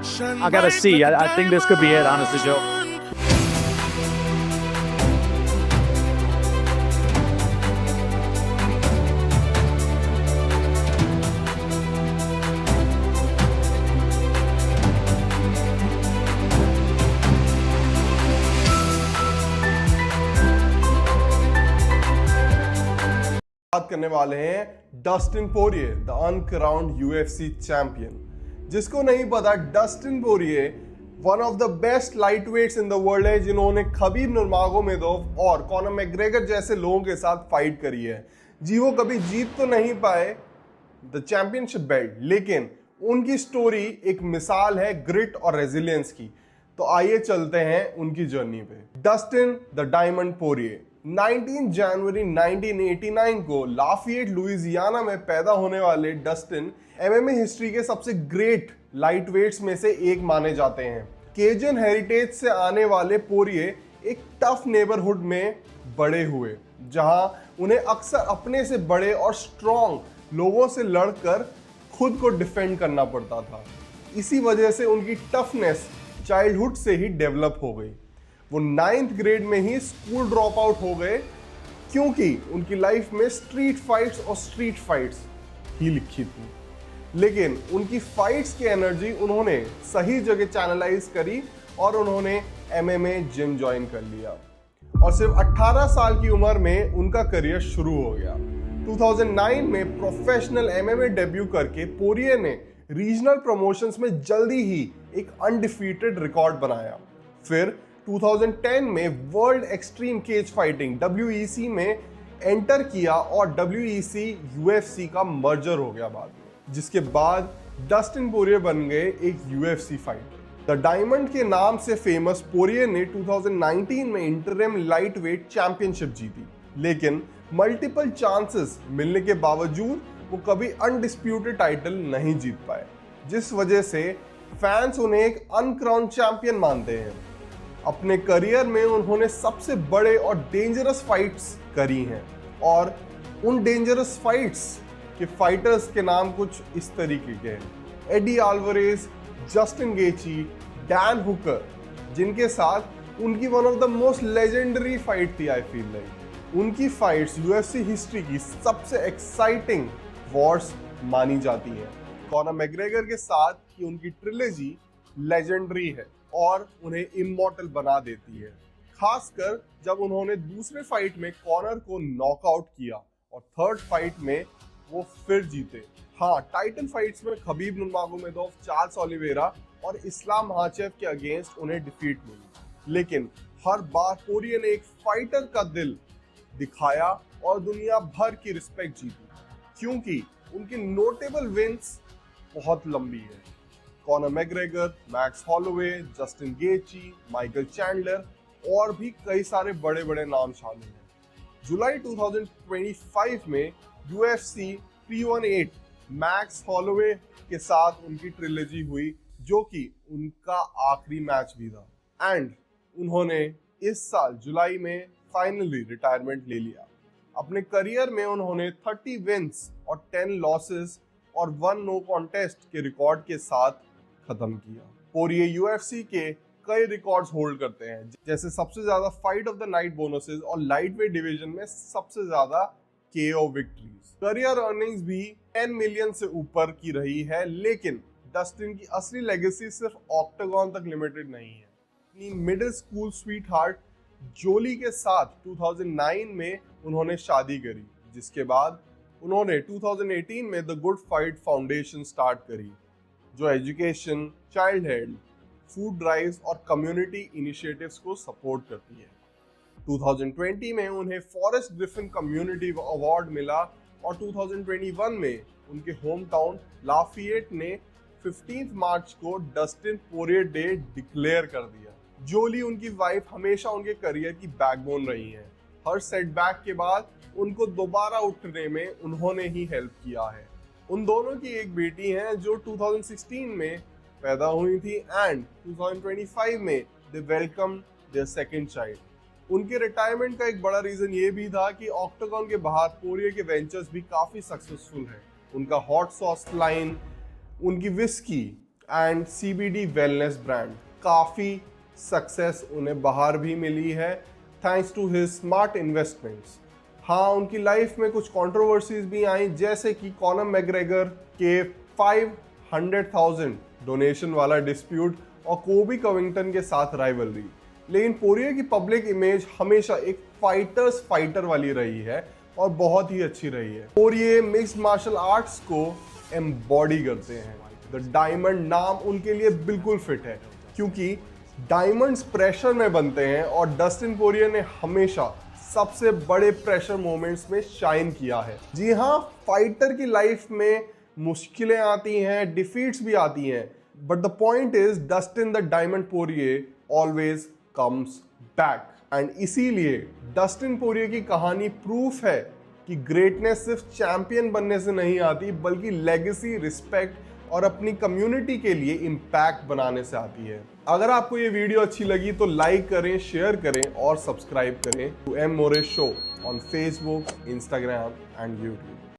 I gotta see. I think this could be it, honestly, Joe. बात करने वाले हैं Dustin Poirier, the uncrowned UFC champion. जिसको नहीं पता, Dustin Poirier one of the best lightweights in the world है, जिन्होंने खबीब नुरमागोमेदोव और कॉनर मैकग्रेगर जैसे लोगों के साथ फाइट करी है। जी वो कभी जीत तो नहीं पाए द चैंपियनशिप बेल्ट, लेकिन उनकी स्टोरी एक मिसाल है ग्रिट और रेजिलियंस की। तो आइए चलते हैं उनकी जर्नी पे। डस्टिन द डायमंड पोरिये 19 जनवरी 1989 को लाफिएट लुइसियाना में पैदा होने वाले डस्टिन एमएमए हिस्ट्री के सबसे ग्रेट लाइटवेट्स में से एक माने जाते हैं। केजन हेरिटेज से आने वाले पोरिये एक टफ नेबरहुड में बड़े हुए, जहां उन्हें अक्सर अपने से बड़े और स्ट्रॉन्ग लोगों से लड़कर खुद को डिफेंड करना पड़ता था। इसी वजह से उनकी टफनेस चाइल्डहुड से ही डेवलप हो गई। वो 9th ग्रेड में ही स्कूल ड्रॉप आउट हो गए, क्योंकि उनकी लाइफ में स्ट्रीट फाइट्स ही लिखी थी। लेकिन उनकी फाइट्स की एनर्जी उन्होंने सही जगह चैनलाइज करी और उन्होंने एमएमए जिम ज्वाइन कर लिया और सिर्फ 18 साल की उम्र में उनका करियर शुरू हो गया। 2009 में प्रोफेशनल एमएमए डेब्यू करके पोरिये ने रीजनल प्रमोशंस में जल्दी ही एक अनडिफीटेड रिकॉर्ड बनाया। फिर 2010 में world extreme cage fighting WEC में एंटर किया और WEC UFC का मर्जर हो गया बाद में, जिसके बाद डस्टिन पोरिये बन गए एक UFC फाइटर। द डायमंड के नाम से फेमस पोरिये ने 2019 में इंटरिम लाइटवेट चैंपियनशिप जीती, लेकिन मल्टीपल चांसेस मिलने के बावजूद वो कभी अनडिस्प्यूटेड टाइटल नहीं जीत पाए, जिस वजह से फैंस उन्हें एक अनक्राउन्ड चैंपियन मानते हैं। अपने करियर में उन्होंने सबसे बड़े और डेंजरस फाइट्स करी हैं, और उन डेंजरस फाइट्स के फाइटर्स के नाम कुछ इस तरीके के हैं: Eddie Alvarez, Justin Gaethje, Dan Hooker, जिनके साथ उनकी one of the most legendary fight थी। आई फील लाइक उनकी फाइट्स यूएफसी हिस्ट्री की सबसे एक्साइटिंग वॉर्स मानी जाती है। कॉनर मैकग्रेगर के साथ की उनकी ट्रिलॉजी लेजेंडरी है और उन्हें इमॉर्टल बना देती है, खासकर जब उन्होंने दूसरे फाइट में कॉनर को नॉकआउट किया और थर्ड फाइट में वो फिर जीते। हाँ, टाइटल फाइट्स में खबीब नुरमागोमेदोव, चार्ल्स ओलिवेरा और इस्लाम माखाचेव के अगेंस्ट उन्हें डिफीट मिली, लेकिन हर बार पोरिये ने एक फाइटर का दिल दिखाया और दुनिया भर की रिस्पेक्ट जीती, क्योंकि उनकी नोटेबल विंस बहुत लंबी है। Conor McGregor, max Holloway, Justin गेची, Michael Chandler और भी कई सारे बड़े बड़े नाम शामिल हैं। जुलाई 2025 में UFC 318 मैक्स हॉलोवे के साथ उनकी ट्रिलॉजी हुई, जो कि उनका आखिरी मैच भी था, एंड उन्होंने इस साल जुलाई में फाइनली रिटायरमेंट ले लिया। अपने करियर में उन्होंने 30 विन्स और 10 लॉसेस और 1 नो कॉन्टेस्ट के रिकॉर्ड के साथ खत्म किया। पोरिये UFC के कई रिकॉर्ड्स होल्ड करते हैं, जैसे सबसे ज्यादा fight of the night bonuses और लाइटवेट डिवीजन में सबसे ज्यादा KO विक्ट्रीज। करियर अर्निंग्स भी 10 मिलियन से ऊपर की रही है, लेकिन डस्टिन की असली लेगेसी सिर्फ ऑक्टागन तक लिमिटेड नहीं है। अपनी मिडिल स्कूल स्वीट हार्ट जोली के साथ 2009 में उन्होंने शादी करी, जिसके बाद उन्होंने 2018 में the good fight foundation start करी, जो education, child health, food drives और कम्युनिटी इनिशिएटिव्स को सपोर्ट करती है। 2020 में उन्हें फॉरेस्ट ग्रिफिन कम्युनिटी अवार्ड मिला और 2021 में उनके होम टाउन लाफिएट ने 15 मार्च को डस्टिन पोरिये डे डिक्लेयर कर दिया। जोली, उनकी वाइफ, हमेशा उनके करियर की बैकबोन रही हैं। हर सेटबैक के बाद उनको दोबारा उठने में उन्होंने ही हेल्प किया है। उन दोनों की एक बेटी है जो 2016 में पैदा हुई थी, एंड 2025 में दे वेलकम देयर सेकंड चाइल्ड। उनके रिटायरमेंट का एक बड़ा रीजन ये भी था कि ऑक्टागन के बाहर पोरिये के वेंचर्स भी काफी सक्सेसफुल हैं। उनका हॉट सॉस लाइन, उनकी whisky and CBD wellness brand. काफ़ी सक्सेस उन्हें बाहर भी मिली है thanks to his smart investments. हाँ, उनकी लाइफ में कुछ कंट्रोवर्सीज भी आई, जैसे कि कॉनर मैग्रेगर के 500,000 डोनेशन वाला डिस्प्यूट और कोबी कविंगटन के साथ राइवलरी। लेकिन पोरिये की पब्लिक इमेज हमेशा एक फाइटर वाली रही है और बहुत ही अच्छी रही है। पोरिये मिक्स्ड मार्शल आर्ट्स को एम्बॉडी करते हैं। द डायमंड नाम उनके लिए बिल्कुल फिट है, क्योंकि डायमंड्स प्रेशर में बनते हैं और डस्टिन पोरिये ने हमेशा सबसे बड़े प्रेशर मोमेंट्स में शाइन किया है। जी हाँ, फाइटर की लाइफ में मुश्किलें आती हैं, डिफीट्स भी आती हैं, but the point is Dustin the Diamond Poirier always comes back. And इसीलिए डस्टिन पोरिये की कहानी प्रूफ है कि ग्रेटनेस सिर्फ चैंपियन बनने से नहीं आती, बल्कि लेगेसी, रिस्पेक्ट और अपनी कम्युनिटी के लिए इम्पैक्ट बनाने से आती है। अगर आपको ये वीडियो अच्छी लगी तो लाइक करें, शेयर करें और सब्सक्राइब करें टू एम मोरेश show on Facebook, Instagram and YouTube.